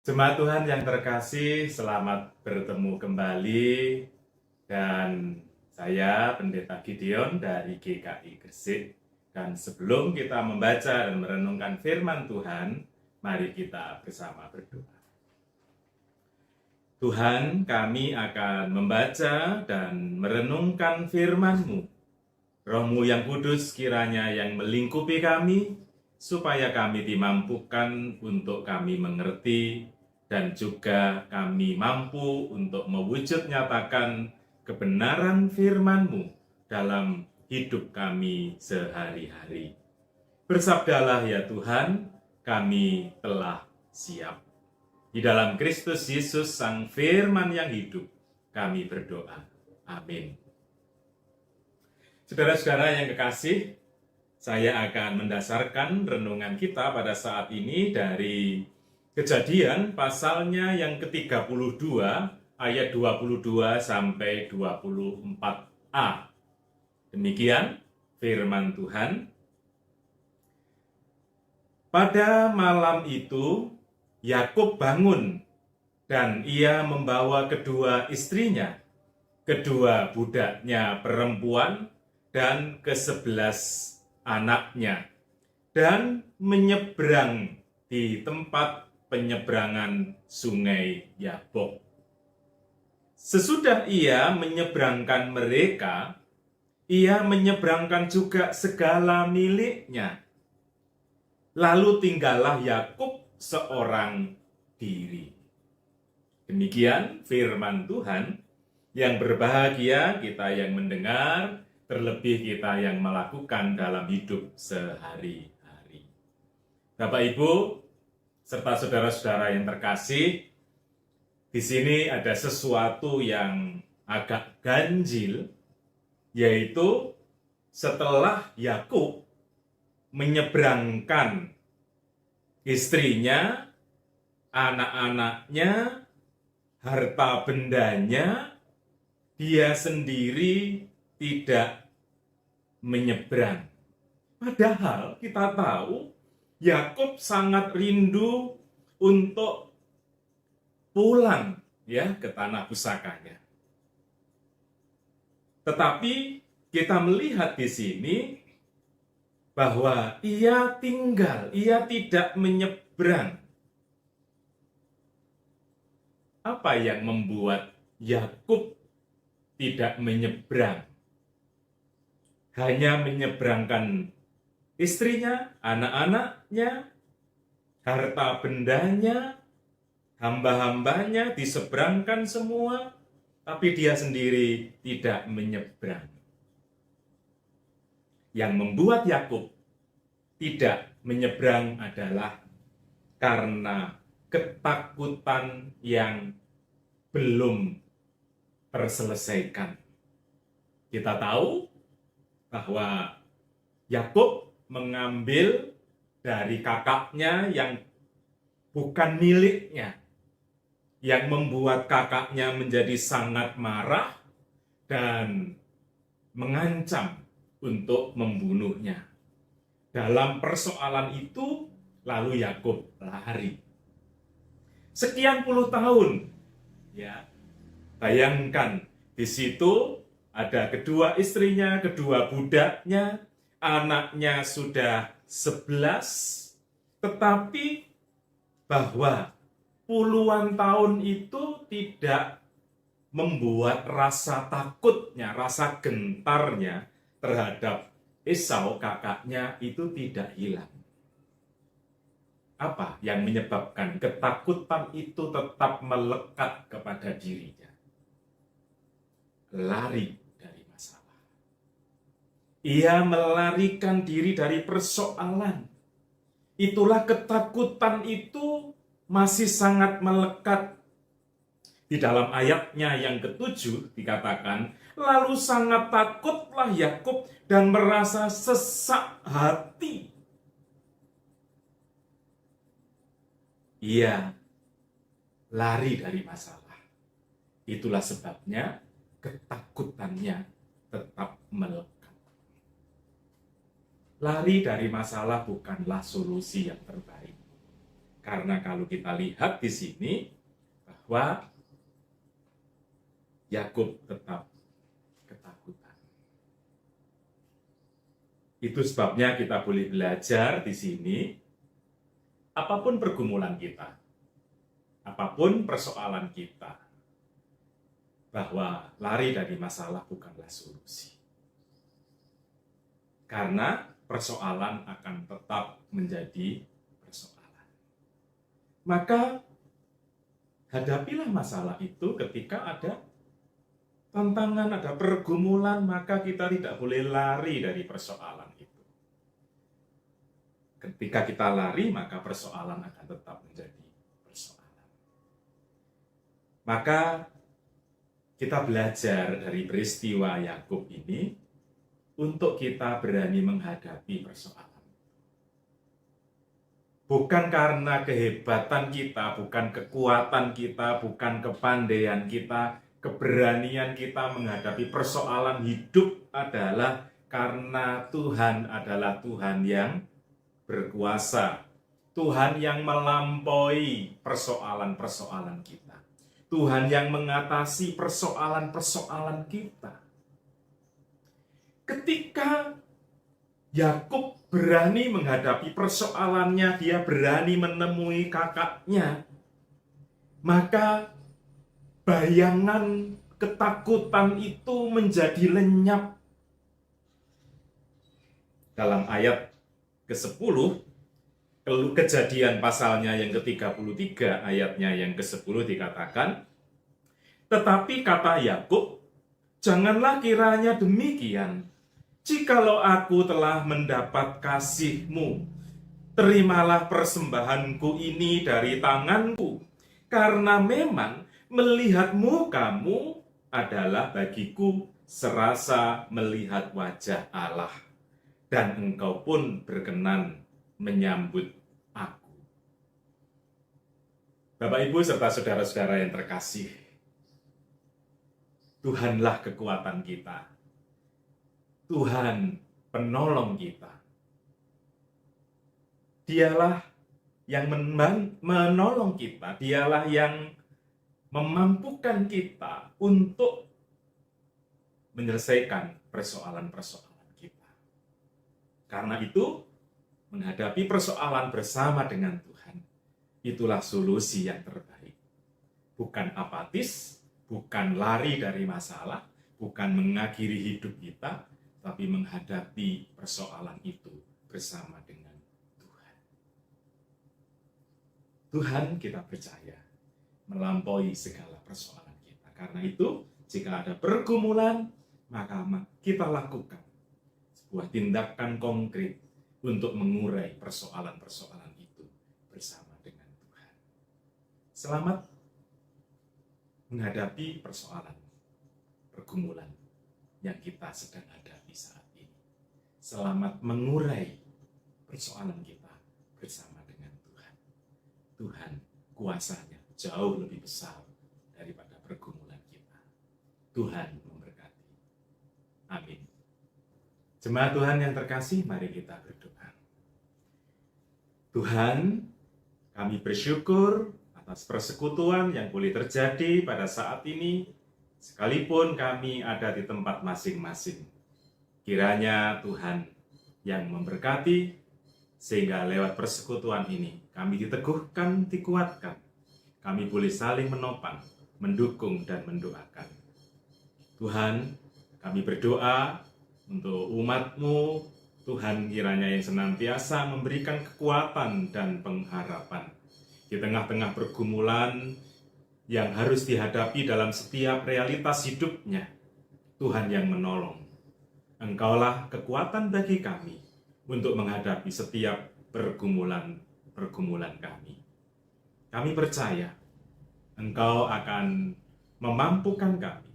Jemaat Tuhan yang terkasih, selamat bertemu kembali. Dan saya Pendeta Gideon dari GKI Gresik. Dan sebelum kita membaca dan merenungkan firman Tuhan, mari kita bersama berdoa. Tuhan, kami akan membaca dan merenungkan firman-Mu. Roh-Mu yang kudus kiranya yang melingkupi kami, supaya kami dimampukan untuk kami mengerti dan juga kami mampu untuk mewujud nyatakan kebenaran firman-Mu dalam hidup kami sehari-hari. Bersabdalah ya Tuhan, kami telah siap. Di dalam Kristus Yesus Sang Firman yang hidup, kami berdoa. Amin. Saudara-saudara yang kekasih, saya akan mendasarkan renungan kita pada saat ini dari Kejadian pasalnya yang ke-32 ayat 22 sampai 24a. Demikian firman Tuhan. Pada malam itu Yakub bangun dan ia membawa kedua istrinya, kedua budaknya perempuan dan ke-11 anaknya, dan menyeberang di tempat penyeberangan sungai Yabok. Sesudah ia menyeberangkan mereka, ia menyeberangkan juga segala miliknya. Lalu tinggallah Yakub seorang diri. Demikian firman Tuhan. Yang berbahagia kita yang mendengar, terlebih kita yang melakukan dalam hidup sehari-hari. Bapak Ibu serta saudara-saudara yang terkasih, di sini ada sesuatu yang agak ganjil, yaitu setelah Yakub menyeberangkan istrinya, anak-anaknya, harta bendanya, dia sendiri tidak menyeberang. Padahal kita tahu Yakub sangat rindu untuk pulang ya ke tanah pusakanya. Tetapi kita melihat di sini bahwa ia tinggal, ia tidak menyeberang. Apa yang membuat Yakub tidak menyeberang? Hanya menyeberangkan istrinya, anak-anaknya, harta bendanya, hamba-hambanya diseberangkan semua, tapi dia sendiri tidak menyeberang. Yang membuat Yakub tidak menyeberang adalah karena ketakutan yang belum terselesaikan. Kita tahu bahwa Yakub mengambil dari kakaknya yang bukan miliknya, yang membuat kakaknya menjadi sangat marah dan mengancam untuk membunuhnya. Dalam persoalan itu, lalu Yakub lari. Sekian puluh tahun, ya, bayangkan di situ ada kedua istrinya, kedua budaknya, anaknya sudah 11, tetapi bahwa puluhan tahun itu tidak membuat rasa takutnya, rasa gentarnya terhadap Esau kakaknya itu tidak hilang. Apa yang menyebabkan ketakutan itu tetap melekat kepada dirinya? Lari. Ia melarikan diri dari persoalan. Itulah ketakutan itu masih sangat melekat. Di dalam ayatnya yang ke-7 dikatakan, lalu sangat takutlah Yakub dan merasa sesak hati. Ia lari dari masalah. Itulah sebabnya ketakutannya tetap melekat. Lari dari masalah bukanlah solusi yang terbaik. Karena kalau kita lihat di sini bahwa Yakub tetap ketakutan. Itu sebabnya kita boleh belajar di sini, apapun pergumulan kita, apapun persoalan kita, bahwa lari dari masalah bukanlah solusi. Karena persoalan akan tetap menjadi persoalan. Maka hadapilah masalah itu ketika ada tantangan, ada pergumulan, maka kita tidak boleh lari dari persoalan itu. Ketika kita lari, maka persoalan akan tetap menjadi persoalan. Maka kita belajar dari peristiwa Yakub ini untuk kita berani menghadapi persoalan. Bukan karena kehebatan kita, bukan kekuatan kita, bukan kepandaian kita, keberanian kita menghadapi persoalan hidup adalah karena Tuhan adalah Tuhan yang berkuasa. Tuhan yang melampaui persoalan-persoalan kita. Tuhan yang mengatasi persoalan-persoalan kita. Ketika Yakub berani menghadapi persoalannya, dia berani menemui kakaknya, maka bayangan ketakutan itu menjadi lenyap. Dalam ayat ke-10, Kejadian pasalnya yang ke-33, ayatnya yang ke-10 dikatakan, tetapi kata Yakub, janganlah kiranya demikian. Jikalau aku telah mendapat kasih-Mu, terimalah persembahanku ini dari tanganku, karena memang melihat muka-Mu adalah bagiku serasa melihat wajah Allah, dan Engkau pun berkenan menyambut aku. Bapak, Ibu, serta saudara-saudara yang terkasih, Tuhanlah kekuatan kita. Tuhan penolong kita. Dialah yang menolong kita. Dialah yang memampukan kita untuk menyelesaikan persoalan-persoalan kita. Karena itu, menghadapi persoalan bersama dengan Tuhan, itulah solusi yang terbaik. Bukan apatis, bukan lari dari masalah, bukan mengakhiri hidup kita, tapi menghadapi persoalan itu bersama dengan Tuhan. Tuhan, kita percaya, melampaui segala persoalan kita. Karena itu, jika ada pergumulan, maka kita lakukan sebuah tindakan konkret untuk mengurai persoalan-persoalan itu bersama dengan Tuhan. Selamat menghadapi persoalan, pergumulan yang kita sedang hadapi saat ini. Selamat mengurai persoalan kita bersama dengan Tuhan. Tuhan kuasanya jauh lebih besar daripada pergumulan kita. Tuhan memberkati. Amin. Jemaat Tuhan yang terkasih, mari kita berdoa. Tuhan, kami bersyukur atas persekutuan yang boleh terjadi pada saat ini, sekalipun kami ada di tempat masing-masing. Kiranya Tuhan yang memberkati, sehingga lewat persekutuan ini kami diteguhkan, dikuatkan. Kami boleh saling menopang, mendukung, dan mendoakan. Tuhan, kami berdoa untuk umat-Mu, Tuhan kiranya yang senantiasa memberikan kekuatan dan pengharapan di tengah-tengah pergumulan yang harus dihadapi dalam setiap realitas hidupnya. Tuhan yang menolong. Engkaulah kekuatan bagi kami untuk menghadapi setiap pergumulan kami. Kami percaya Engkau akan memampukan kami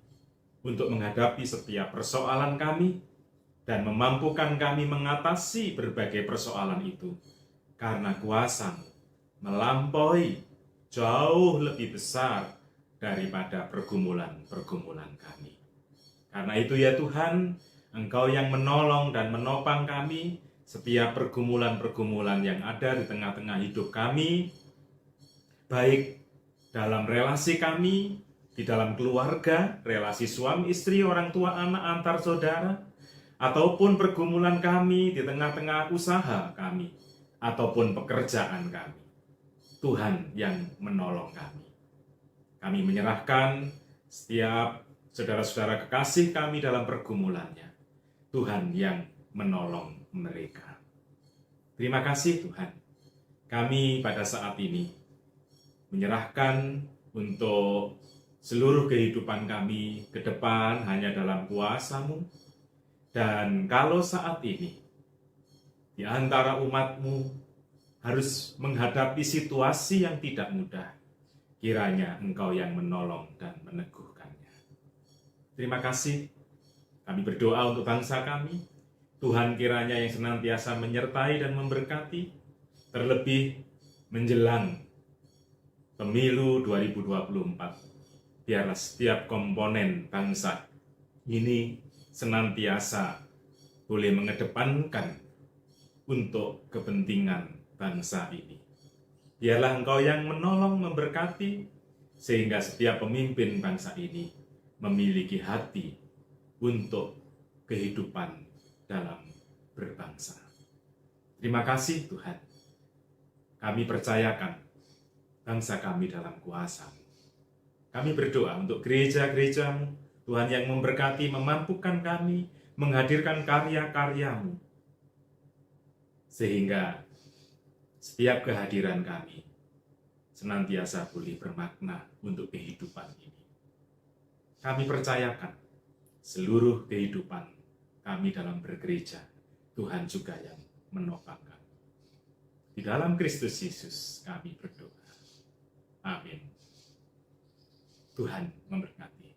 untuk menghadapi setiap persoalan kami dan memampukan kami mengatasi berbagai persoalan itu, karena kuasa-Mu melampaui jauh lebih besar daripada pergumulan-pergumulan kami. Karena itu ya Tuhan, Engkau yang menolong dan menopang kami setiap pergumulan-pergumulan yang ada di tengah-tengah hidup kami, baik dalam relasi kami, di dalam keluarga, relasi suami istri, orang tua anak, antar saudara, ataupun pergumulan kami di tengah-tengah usaha kami, ataupun pekerjaan kami. Tuhan yang menolong kami. Kami menyerahkan setiap saudara-saudara kekasih kami dalam pergumulannya. Tuhan yang menolong mereka. Terima kasih Tuhan. Kami pada saat ini menyerahkan untuk seluruh kehidupan kami ke depan hanya dalam kuasa-Mu. Dan kalau saat ini di antara umat-Mu harus menghadapi situasi yang tidak mudah, kiranya Engkau yang menolong dan meneguhkannya. Terima kasih. Kami berdoa untuk bangsa kami. Tuhan kiranya yang senantiasa menyertai dan memberkati, terlebih menjelang pemilu 2024. Biarlah setiap komponen bangsa ini senantiasa boleh mengedepankan untuk kepentingan bangsa ini. Biarlah Engkau yang menolong, memberkati, sehingga setiap pemimpin bangsa ini memiliki hati untuk kehidupan dalam berbangsa. Terima kasih Tuhan. Kami percayakan bangsa kami dalam kuasa-Mu. Kami berdoa untuk gereja-gereja-Mu, Tuhan yang memberkati, memampukan kami, menghadirkan karya-karya-Mu, sehingga setiap kehadiran kami senantiasa boleh bermakna untuk kehidupan ini. Kami percayakan seluruh kehidupan kami dalam bergereja, Tuhan juga yang menopang kami. Di dalam Kristus Yesus kami berdoa. Amin. Tuhan memberkati.